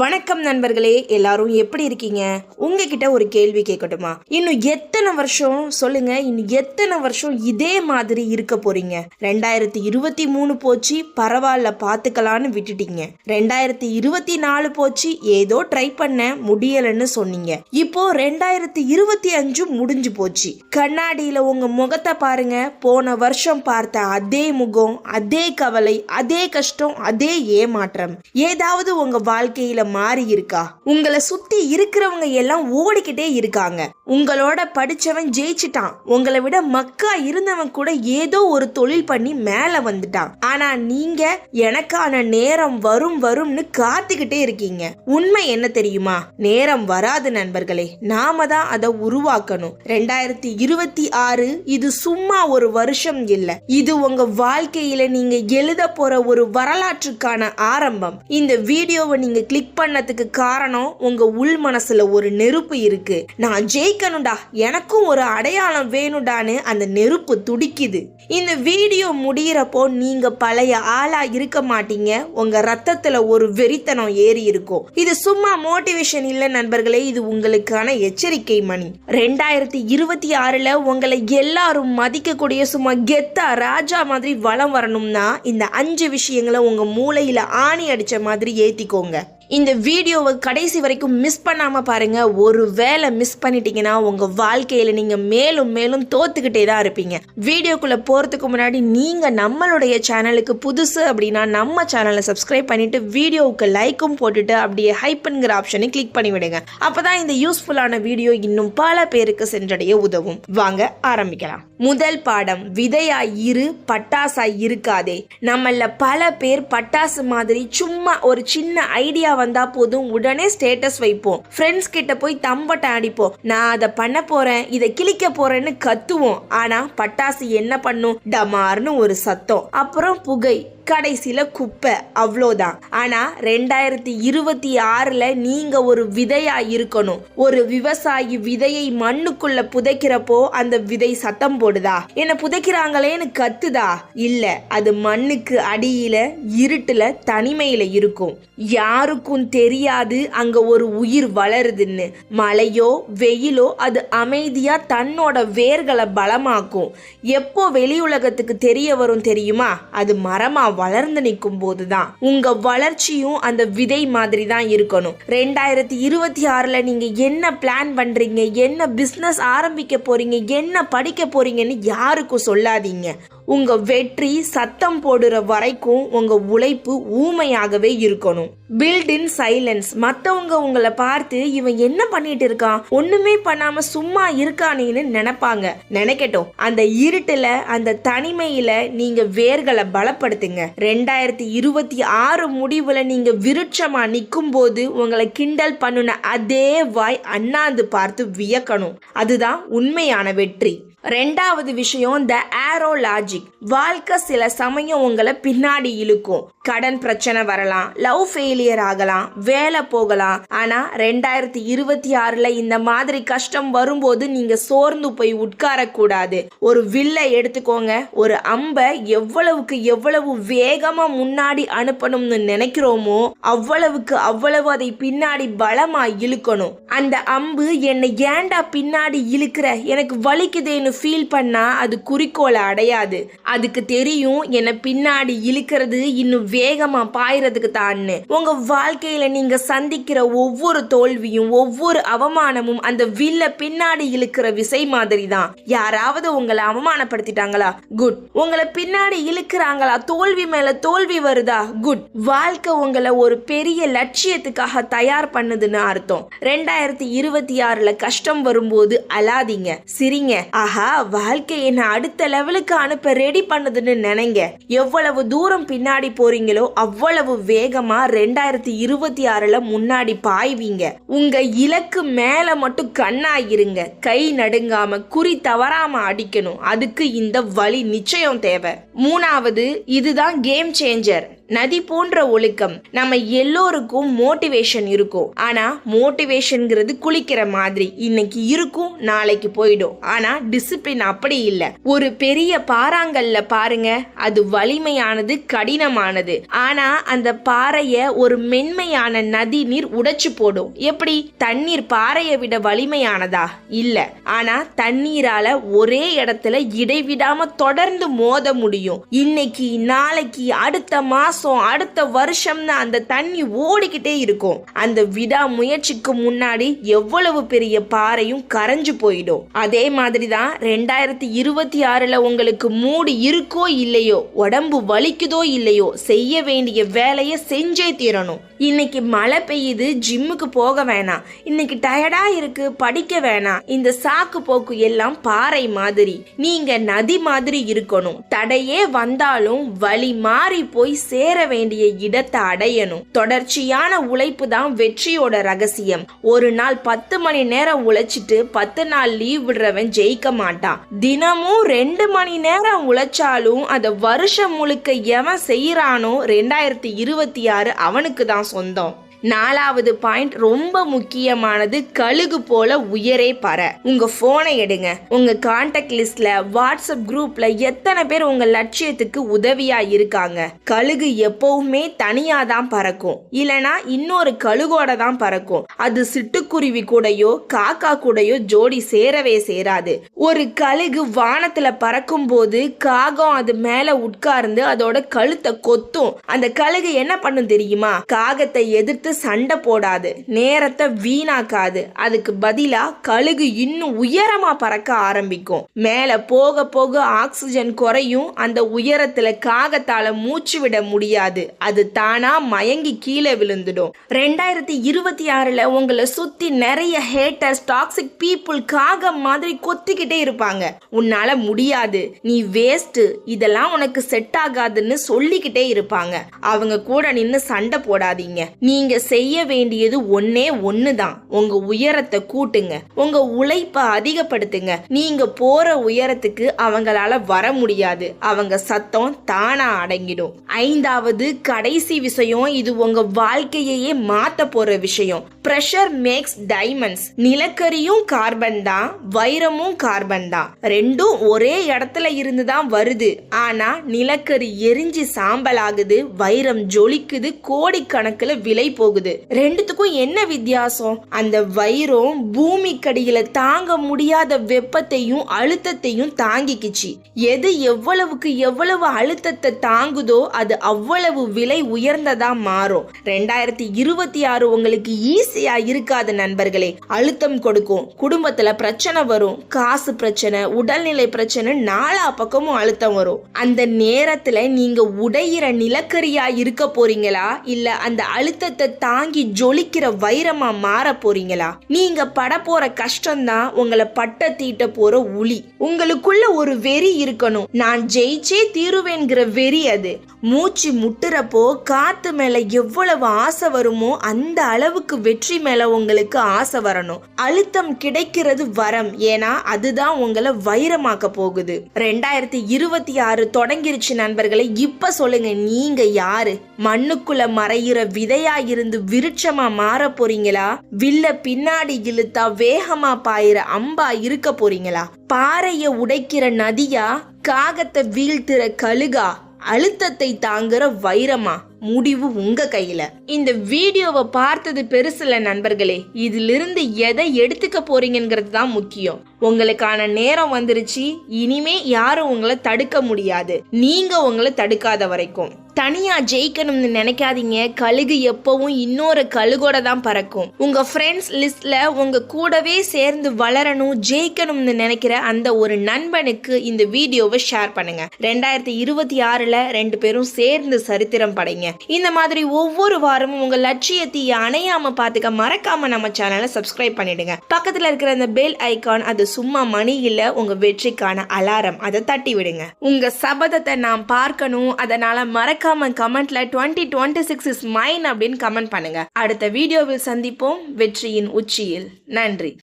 வணக்கம் நண்பர்களே, எல்லாரும் எப்படி இருக்கீங்க? உங்ககிட்ட ஒரு கேள்வி கேட்கட்டுமா? இன்னும் எத்தனை வருஷம் சொல்லுங்க, இன்னும் எத்தனை வருஷம் இதே மாதிரி இருக்க போறீங்க? 2023 போச்சு, பரவாயில்ல பாத்துக்கலான்னு விட்டுட்டீங்க. 2024 போச்சு, ஏதோ ட்ரை பண்ண முடியலன்னு சொன்னீங்க. இப்போ 2025 முடிஞ்சு போச்சு. கண்ணாடியில உங்க முகத்தை பாருங்க. போன வருஷம் பார்த்த அதே முகம், அதே கவலை, அதே கஷ்டம், அதே ஏமாற்றம் ஏதாவது உங்க வாழ்க்கையில மாறி இருக்கா? உங்களை சுத்தி இருக்கிறவங்க எல்லாம் ஓடிக்கிட்டே இருக்காங்க. உங்களோட படிச்சவன் ஜெயிச்சிட்டான். உங்களை விட மக்கா இருந்தவன் கூட ஏதோ ஒரு தொழில் பண்ணி மேல வந்துட்டான். ஆனா நீங்க எனக்கான நேரம் வரும் வரும்னு காத்துக்கிட்டே இருக்கீங்க. உண்மை என்ன தெரியுமா? நேரம் வராது நண்பர்களே, நாம தான் அதை உருவாக்கணும். 2026 இது சும்மா ஒரு வருஷம் இல்ல, இது உங்க வாழ்க்கையில நீங்க எழுத போற ஒரு வரலாற்றுக்கான ஆரம்பம். இந்த வீடியோவை நீங்க கிளிக் பண்ணதுக்கு காரணம் உங்க உள் மனசுல ஒரு நெருப்பு இருக்கு. நான் ஜெயிக்கணும்டா, எனக்கும் ஒரு அடையாளம் வேணும்டான்னு அந்த நெருப்பு துடிக்குது. இந்த வீடியோ முடிகிறப்போ நீங்க பழைய ஆளா இருக்க மாட்டீங்க. உங்க ரத்தத்துல ஒரு வெறித்தனம் ஏறி இருக்கும். இது சும்மா மோட்டிவேஷன் இல்ல நண்பர்களே, இது உங்களுக்கான எச்சரிக்கை மணி. 2026ல உங்களை எல்லாரும் மதிக்கக்கூடிய சும்மா கெத்தா ராஜா மாதிரி வளம் வரணும்னா இந்த 5 விஷயங்களை உங்க மூளையில ஆணி அடிச்ச மாதிரி ஏத்திக்கோங்க. இந்த வீடியோவை கடைசி வரைக்கும் மிஸ் பண்ணாம பாருங்க. ஒரு வேளை மிஸ் பண்ணிட்டீங்கன்னா உங்க வாழ்க்கையில நீங்க மேலும் மேலும் தோத்துக்கிட்டே தான் இருப்பீங்க. வீடியோக்குள்ள போறதுக்கு முன்னாடி நீங்க நம்மளுடைய சேனலுக்கு புதுசு அப்படின்னா நம்ம சேனலை சப்ஸ்கிரைப் பண்ணிட்டு வீடியோவுக்கு லைக்கும் போட்டுட்டு அப்படியே ஹைப்ங்கிற ஆப்ஷனை கிளிக் பண்ணி விடுங்க. அப்பதான் இந்த யூஸ்ஃபுல்லான வீடியோ இன்னும் பல பேருக்கு சென்றடைய உதவும். வாங்க ஆரம்பிக்கலாம். முதல் பாடம், விதையாய் இரு, பட்டாசாய் இருக்காதே. நம்மள பல பேர் பட்டாசு மாதிரி சும்மா ஒரு சின்ன ஐடியா வந்தா போதும் உடனே ஸ்டேட்டஸ் வைப்போம். ஃப்ரெண்ட்ஸ் கிட்ட போய் தம்பட்ட அடிப்போம். நான் அதை பண்ண போறேன், இதை கிளிக்க போறேன்னு கத்துவோம். ஆனா பட்டாசு என்ன பண்ணும்? டமார்னு ஒரு சத்தம், அப்புறம் புகை, கடைசியில குப்பை, அவ்வளோதான். ஆனா 2026ல நீங்க ஒரு விதையா இருக்கணும். ஒரு விவசாயி விதையை மண்ணுக்குள்ள புதைக்கிறப்போ அந்த விதை சத்தம் போடுதா? என்ன புதைக்கிறாங்களேன்னு கத்துதா? இல்ல, அது மண்ணுக்கு அடியில இருட்டுல தனிமையில இருக்கும். யாருக்கும் தெரியாது அங்க ஒரு உயிர் வளருதுன்னு. மழையோ வெயிலோ அது அமைதியா தன்னோட வேர்களை பலமாக்கும். எப்போ வெளி உலகத்துக்கு தெரிய வரும் தெரியுமா? அது மரமா வளர்ந்து நிற்கும் போதுதான். உங்க வளர்ச்சியும் அந்த விதை மாதிரி தான் இருக்கணும். 2026ல நீங்க என்ன பிளான் பண்றீங்க, என்ன பிசினஸ் ஆரம்பிக்க போறீங்க, என்ன படிக்க போறீங்கன்னு யாருக்கும் சொல்லாதீங்க. உங்க வெற்றி சத்தம் போடுற வரைக்கும் உங்க உழைப்பு ஊமையாகவே இருக்கணும். Built in silence. மத்தவங்க உங்களை பார்த்து இவன் என்ன பண்ணிட்டு இருக்கான், ஒண்ணுமே பண்ணாம சும்மா இருக்கானேன்னு நினைப்பாங்க. நினைக்கட்டும். அந்த இருட்டுல அந்த தனிமையில நீங்க வேர்களை பலப்படுத்துங்க. 2026 முடிவுல நீங்க விருட்சமா நிக்கும் போது உங்களை கிண்டல் பண்ணுன அதே வாய் அண்ணாந்து பார்த்து வியக்கணும். அதுதான் உண்மையான வெற்றி. 2வது விஷயம், த ஆரோ லாஜிக். வாழ்க்கை சில சமயம் உங்களை பின்னாடி இழுக்கும். கடன் பிரச்சனை வரலாம், லவ் ஃபெயிலியர் ஆகலாம், வேலை போகலாம். ஆனா 2026ல இந்த மாதிரி கஷ்டம் வரும்போது நீங்க சோர்ந்து போய் உட்கார கூடாது. ஒரு வில்லை எடுத்துக்கோங்க. ஒரு அம்பை எவ்வளவுக்கு எவ்வளவு வேகமா முன்னாடி அனுப்பணும்னு நினைக்கிறோமோ அவ்வளவு அதை பின்னாடி பலமா இழுக்கணும். அந்த அம்பு என்னை ஏண்டா பின்னாடி இழுக்கிற, எனக்கு வலிக்குதேன்னு ஃபீல் பண்ணா அது குறிக்கோளை அடையாது. அதுக்கு தெரியும் என்ன பின்னாடி இழுக்கிறது இன்னும் வேகமா பாயறதுக்கு தான்னு. உங்க வாழ்க்கையில நீங்க சந்திக்கிற ஒவ்வொரு தோல்வியும் ஒவ்வொரு அவமானமும் அந்த வில்ல பின்னாடி இழுக்கிற விசை மாதிரி தான். யாராவது உங்களை அவமானப்படுத்திட்டாங்களா? குட். உங்களை பின்னாடி இழுக்கிறாங்களா? தோல்வி மேல தோல்வி வருதா? குட். வாழ்க்கை உங்களை ஒரு பெரிய லட்சியத்துக்காக தயார் பண்ணுதுன்னு அர்த்தம். 2026ல கஷ்டம் வரும்போது அழாதீங்க, சிரிங்க. ஆஹா, வாழ்க்கை என்ன அடுத்த லெவலுக்கு அனுப்ப ரெடி பண்ணுதுன்னு நினைங்க. எவ்வளவு தூரம் பின்னாடி போறீங்களோ அவ்வளவு வேகமா 2026ல முன்னாடி பாய்வீங்க. உங்க இலக்கு மேல மட்டும் கண்ணாயிருங்க. கை நடுங்காம குறி தவறாம அடிக்கணும். அதுக்கு இந்த வழி நிச்சயம் தேவை. 3வது, இதுதான் கேம் சேஞ்சர். நதி போன்ற ஒழுக்கம். நம்ம எல்லோருக்கும் மோட்டிவேஷன் இருக்கும். ஆனா மோட்டிவேஷன்ங்கிறது குளிக்கிற மாதிரி, இன்னைக்கு இருக்கும் நாளைக்கு போயிடும். ஆனா டிசிப்ளின் அப்படி இல்லை. ஒரு பெரிய பாறாங்கல்ல பாருங்க, அது வலிமையானது, கடினமானது. ஆனா அந்த பாறைய ஒரு மென்மையான நதி நீர் உடைச்சு போடும். எப்படி? தண்ணீர் பாறையை விட வலிமையானதா? இல்ல. ஆனா தண்ணீரால ஒரே இடத்துல இடைவிடாம தொடர்ந்து மோத முடியும். இன்னைக்கு நாளைக்கு அடுத்த மாசம் அடுத்த வருஷம்னு அந்த தண்ணி ஓடிக்கிட்டே இருக்கும். அந்த விடா முயற்சிக்கு முன்னாடி எவ்வளவு பெரிய பாறையும் கரைஞ்சு போயிடும். அதே மாதிரிதான் 2026 உங்களுக்கு மூடு இருக்கோ இல்லையோ, உடம்பு வலிக்குதோ இல்லையோ, செய்ய வேண்டிய வேலையை செஞ்சே தீரணும். இன்னைக்கு மழை பெய்யுது, ஜிம்முக்கு போக வேணாம். இன்னைக்கு டயர்டா இருக்கு, படிக்க வேணாம். இந்த சாக்கு போக்கு எல்லாம் பாறை மாதிரி. நீங்க நதி மாதிரி இருக்கணும். தடையே வந்தாலும் வழி மாறி போய் சேர வேண்டிய இடத்தை அடையணும். தொடர்ச்சியான உழைப்பு தான் வெற்றியோட ரகசியம். ஒரு நாள் 10 மணி நேரம் உழைச்சிட்டு 10 நாள் லீவ் விடுறவன் ஜெயிக்க மாட்டான். தினமும் 2 மணி நேரம் உழைச்சாலும் அதை வருஷம் முழுக்க எவன் செய்யறானோ 2026 அவனுக்கு தான் சொந்தம். 4வது பாயிண்ட் ரொம்ப முக்கியமானது. கழுகு போல உயரே பற. உங்க போனை எடுங்க. உங்க கான்டாக்ட் லிஸ்ட்ல, வாட்ஸ்அப் குரூப்ல எத்தனை பேர் உங்க லட்சியத்துக்கு உதவியா இருக்காங்க? கழுகு எப்பவுமே தனியா தான் பறக்கும், இல்லனா இன்னொரு கழுகோட தான் பறக்கும். அது சிட்டுக்குருவி கூடயோ காக்கா கூடயோ ஜோடி சேரவே சேராது. ஒரு கழுகு வானத்துல பறக்கும் போது காகம் அது மேல உட்கார்ந்து அதோட கழுத்தை கொத்தும். அந்த கழுகு என்ன பண்ணும் தெரியுமா? காகத்தை எதிர்த்து சண்டை போடாது, நேரத்தை வீணாக்காது. அதுக்கு பதிலா கழுகு இன்னும் உயரமா பறக்க ஆரம்பிக்கும். மேல போக போக ஆக்சிஜன் குறையும். அந்த உயரத்துல காகத்தால மூச்சு விட முடியாது. அது தானா மயங்கி கீழே விழுந்துடும். 2026 உங்களை சுத்தி நிறைய ஹேட்டர்ஸ், டாக்ஸிக் பீப்புள் காகம் மாதிரி கொத்திக்கிட்டே இருப்பாங்க. உன்னால முடியாது, நீ வேஸ்ட், இதெல்லாம் உனக்கு செட் ஆகாதுன்னு சொல்லிக்கிட்டே இருப்பாங்க. அவங்க கூட நின்னு சண்டை போடாதீங்க. நீங்க செய்ய வேண்டியது ஒன்னே ஒண்ணுதான். உங்க உயரத்தை கூட்டுங்க, உங்க உழைப்பை அதிகப்படுத்துங்க. நீங்க போற உயரத்துக்கு அவங்களால வர முடியாது. அவங்க சத்தம் தானா அடங்கிடும். 5வது கடைசி விஷயம், இது உங்க வாழ்க்கையே மாத்த போற விஷயம். Pressure makes diamonds. நிலக்கரியும் கார்பன் தான், வைரமும் கார்பன் தான். ரெண்டும் ஒரே இடத்துல இருந்து தான் வருது. ஆனா நிலக்கரி எரிஞ்சு சாம்பல் ஆகுது, வைரம் ஜொலிக்குது, கோடிக்கணக்கில் விலை போகுது. ரெண்டுத்துக்கும் என்ன வித்தியாசம்? அந்த வைரம் பூமிக்கடியில தாங்க முடியாத வெப்பத்தையும் அழுத்தத்தையும் தாங்கிக்கிச்சு. எது எவ்வளவுக்கு எவ்வளவு அழுத்தத்தை தாங்குதோ அது அவ்வளவு விலை உயர்ந்ததா மாறும். 2026 உங்களுக்கு ஈஸியா இருக்காது நண்பர்களே. அழுத்தம் கொடுக்கும். குடும்பத்துல பிரச்சனை வரும், காசு பிரச்சனை, உடல்நிலை பிரச்சனை, நாலா பக்கமும் அழுத்தம் வரும். அந்த நேரத்துல நீங்க உடையிற நிலக்கரியா இருக்க போறீங்களா, இல்ல அந்த அழுத்தத்தை தாங்கி ஜொலிக்கிற வைரமா மாற போறீங்களா? நீங்க பட போற கஷ்டம்தான் உங்களை பட்ட தீட்ட போற உளி. உங்களுக்குள்ள ஒரு வெறி இருக்கணும். நான் ஜெயிச்சே தீருவேங்கிற வெறி. அது மூச்சு முட்டுறப்போ காத்து மேல எவ்வளவு ஆசை வருமோ அந்த அளவுக்கு வெற்றி மேல உங்களுக்கு ஆசை வரணும். அழுத்தம் கிடைக்கிறது வரம். ஏன்னா அதுதான் உங்களை வைரமாக்க போகுது. 2026 தொடங்கிருச்சு நண்பர்களே. இப்ப சொல்லுங்க, நீங்க யாரு? மண்ணுக்குள்ள மறையிற விதையா இருந்து விருட்சமா மாற போறீங்களா, வில்ல பின்னாடி இழுத்தா வேகமா பாயிற அம்பா இருக்க போறீங்களா? பாறைய உடைக்கிற நதியா, காகத்தை வீழ்த்துற கழுகா, அழுத்தத்தை தாங்குற வைரமா? முடிவு உங்க கையில. இந்த வீடியோவை பார்த்தது பெருசுல நண்பர்களே. இதிலிருந்து எதை எடுத்துக்க போறீங்கிறது தான் முக்கியம். உங்களுக்கான நேரம் வந்துருச்சு. இனிமே யாரும் உங்களை தடுக்க முடியாது, நீங்க உங்களை தடுக்காத வரைக்கும். தனியா ஜெயிக்கணும்னு நினைக்காதீங்க. கழுகு எப்பவும் இன்னொரு கழுகோட தான் பறக்கும். உங்க ஃப்ரெண்ட்ஸ் லிஸ்ட்ல உங்க கூடவே சேர்ந்து வளரணும், ஜெயிக்கணும்னு நினைக்கிற அந்த ஒரு நண்பனுக்கு இந்த வீடியோவை ஷேர் பண்ணுங்க. 2026 2 பேரும் சேர்ந்து சரித்திரம் படைங்க. இந்த மாதிரி ஒவ்வொரு வாரமும் உங்க லட்சியத்தை அணையாம பாத்துக்க மறக்காம நம்ம சேனலை சப்ஸ்கிரைப் பண்ணிடுங்க. பக்கத்துல இருக்கிற அந்த பெல் ஐகான், அது சும்மா மணி இல்ல, உங்க வெற்றிக்கான அலாரம். அதை தட்டி விடுங்க. உங்க சபதத்தை நான் பார்க்கணும். அதனால மறக்காம கமெண்ட்ல 2026 இஸ் மைன் அப்படின்னு கமெண்ட் பண்ணுங்க. அடுத்த வீடியோவில் சந்திப்போம். வெற்றியின் உச்சியில். நன்றி.